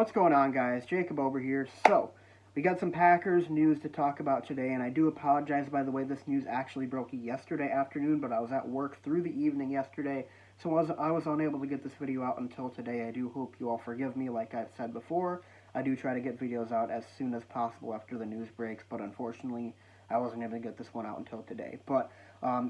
What's going on, guys? Jacob over here. So, we got some Packers news to talk about today, and I do apologize, by the way, this news actually broke yesterday afternoon, but I was at work through the evening yesterday, so I was unable to get this video out until today. I do hope you all forgive me, like I've said before. I do try to get videos out as soon as possible after the news breaks, but unfortunately, I wasn't able to get this one out until today. But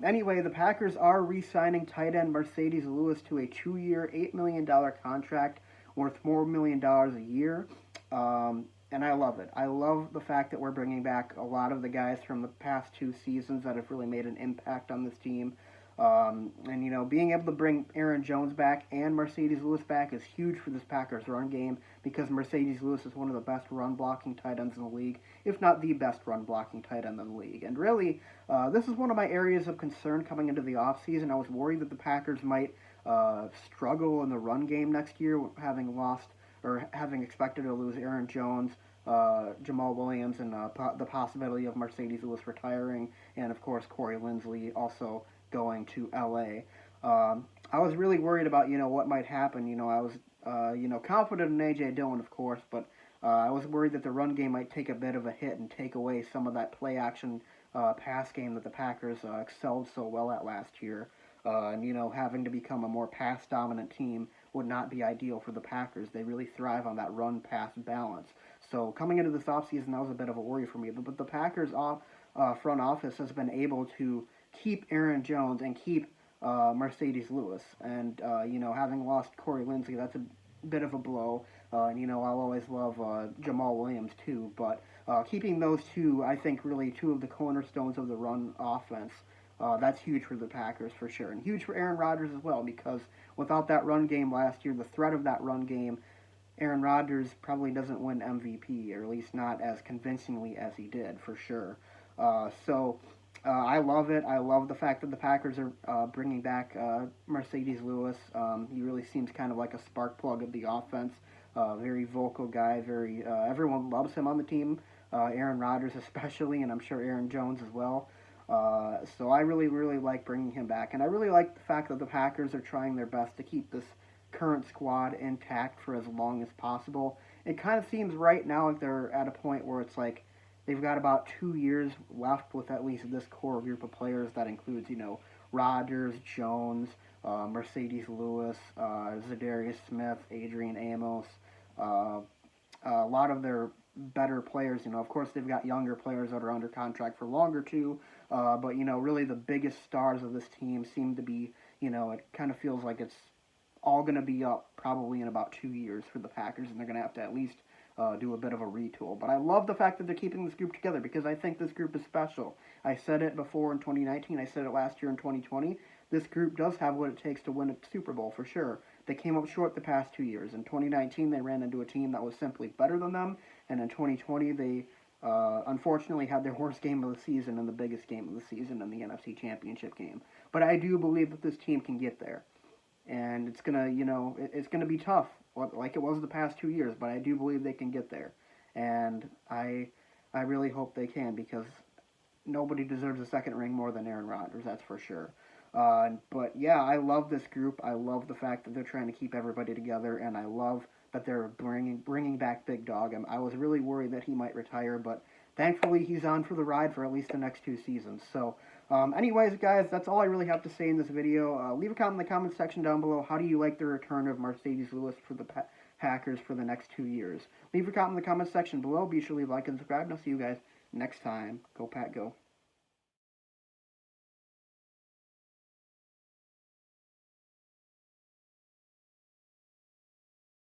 anyway, the Packers are re-signing tight end Marcedes Lewis to a 2-year, $8 million contract worth $4 million a year. And I love it. I love the fact that we're bringing back a lot of the guys from the past 2 seasons that have really made an impact on this team. And, you know, being able to bring Aaron Jones back and Marcedes Lewis back is huge for this Packers run game because Marcedes Lewis is one of the best run-blocking tight ends in the league, if not the best run-blocking tight end in the league. And really, this is one of my areas of concern coming into the offseason. I was worried that the Packers might struggle in the run game next year, having expected to lose Aaron Jones, Jamal Williams, and the possibility of Marcedes Lewis retiring, and of course Corey Linsley also going to LA. I was really worried about what might happen. I was confident in AJ Dillon, of course, but I was worried that the run game might take a bit of a hit and take away some of that play action pass game that the Packers excelled so well at last year. And having to become a more pass-dominant team would not be ideal for the Packers. They really thrive on that run-pass balance. So coming into this offseason, that was a bit of a worry for me. But the Packers front office has been able to keep Aaron Jones and keep Marcedes Lewis. And, having lost Corey Linsley, that's a bit of a blow. And, I'll always love Jamal Williams, too. But keeping those two, I think, really two of the cornerstones of the run offense, that's huge for the Packers for sure. And huge for Aaron Rodgers as well, because without that run game last year, the threat of that run game, Aaron Rodgers probably doesn't win MVP, or at least not as convincingly as he did, for sure. I love it. I love the fact that the Packers are bringing back Marcedes Lewis. He really seems kind of like a spark plug of the offense. Very vocal guy. Everyone loves him on the team. Aaron Rodgers especially, and I'm sure Aaron Jones as well. So I really, really like bringing him back. And I really like the fact that the Packers are trying their best to keep this current squad intact for as long as possible. It kind of seems right now like they're at a point where it's like they've got about 2 years left with at least this core group of players that includes, Rodgers, Jones, Marcedes Lewis, Zadarius Smith, Adrian Amos, a lot of their better players. Of course, they've got younger players that are under contract for longer too. But really the biggest stars of this team seem to be, it kind of feels like it's all going to be up probably in about 2 years for the Packers, and they're going to have to at least do a bit of a retool. But I love the fact that they're keeping this group together because I think this group is special. I said it before in 2019. I said it last year in 2020. This group does have what it takes to win a Super Bowl for sure. They came up short the past 2 years. In 2019, they ran into a team that was simply better than them, and in 2020, they unfortunately had their worst game of the season and the biggest game of the season in the NFC Championship game. But I do believe that this team can get there. And it's gonna be tough, like it was the past 2 years, but I do believe they can get there. And I really hope they can, because nobody deserves a second ring more than Aaron Rodgers, that's for sure. But yeah, I love this group. I love the fact that they're trying to keep everybody together, and I love that they're bringing back Big Dog. I was really worried that he might retire, but thankfully he's on for the ride for at least the next 2 seasons. So, anyways, guys, that's all I really have to say in this video. Leave a comment in the comments section down below. How do you like the return of Marcedes Lewis for the Packers for the next 2 years? Leave a comment in the comments section below. Be sure to leave a like and subscribe, and I'll see you guys next time. Go Pack, go.